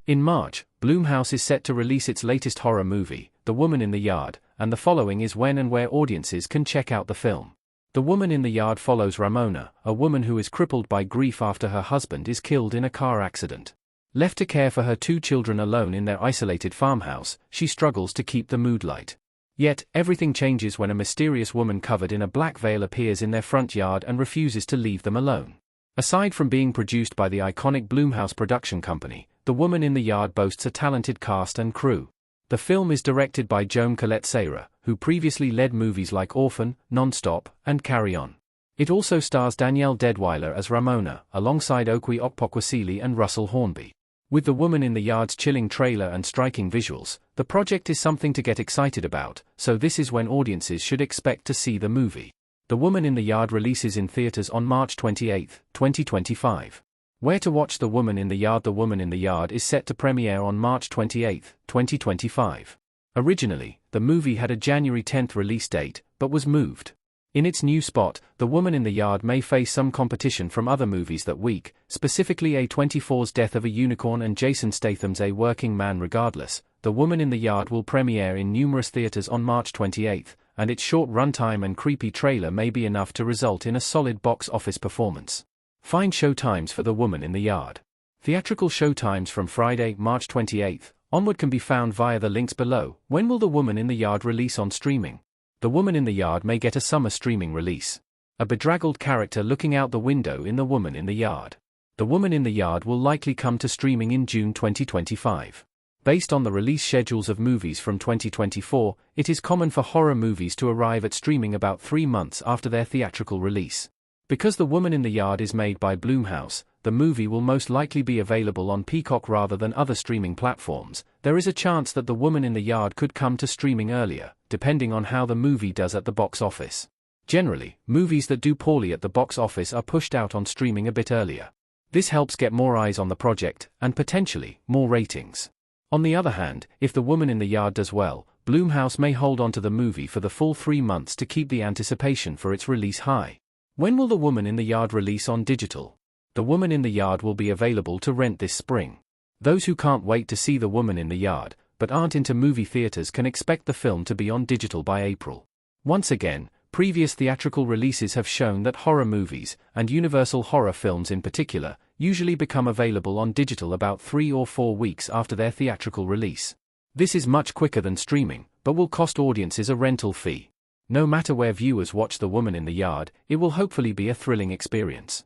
In March, Blumhouse is set to release its latest horror movie, The Woman in the Yard, and the following is when and where audiences can check out the film. The Woman in the Yard follows Ramona, a woman who is crippled by grief after her husband is killed in a car accident. Left to care for her 2 children alone in their isolated farmhouse, she struggles to keep the mood light. Yet, everything changes when a mysterious woman covered in a black veil appears in their front yard and refuses to leave them alone. Aside from being produced by the iconic Blumhouse production company, The Woman in the Yard boasts a talented cast and crew. The film is directed by Joan Colette-Serra, who previously led movies like Orphan, Nonstop, and Carry On. It also stars Danielle Deadwyler as Ramona, alongside Okwe Okpokwasili and Russell Hornby. With The Woman in the Yard's chilling trailer and striking visuals, the project is something to get excited about, so this is when audiences should expect to see the movie. The Woman in the Yard releases in theaters on March 28, 2025. Where to watch The Woman in the Yard? The Woman in the Yard is set to premiere on March 28, 2025. Originally, the movie had a January 10 release date, but was moved. In its new spot, The Woman in the Yard may face some competition from other movies that week, specifically A24's Death of a Unicorn and Jason Statham's A Working Man. Regardless, The Woman in the Yard will premiere in numerous theaters on March 28, and its short runtime and creepy trailer may be enough to result in a solid box office performance. Find showtimes for The Woman in the Yard. Theatrical showtimes from Friday, March 28 onward can be found via the links below. When will The Woman in the Yard release on streaming? The Woman in the Yard may get a summer streaming release. A bedraggled character looking out the window in The Woman in the Yard. The Woman in the Yard will likely come to streaming in June 2025. Based on the release schedules of movies from 2024, it is common for horror movies to arrive at streaming about 3 months after their theatrical release. Because The Woman in the Yard is made by Blumhouse, the movie will most likely be available on Peacock rather than other streaming platforms. There is a chance that The Woman in the Yard could come to streaming earlier, depending on how the movie does at the box office. Generally, movies that do poorly at the box office are pushed out on streaming a bit earlier. This helps get more eyes on the project, and potentially, more ratings. On the other hand, if The Woman in the Yard does well, Blumhouse may hold on to the movie for the full 3 months to keep the anticipation for its release high. When will The Woman in the Yard release on digital? The Woman in the Yard will be available to rent this spring. Those who can't wait to see The Woman in the Yard, but aren't into movie theaters, can expect the film to be on digital by April. Once again, previous theatrical releases have shown that horror movies, and Universal horror films in particular, usually become available on digital about 3 or 4 weeks after their theatrical release. This is much quicker than streaming, but will cost audiences a rental fee. No matter where viewers watch The Woman in the Yard, it will hopefully be a thrilling experience.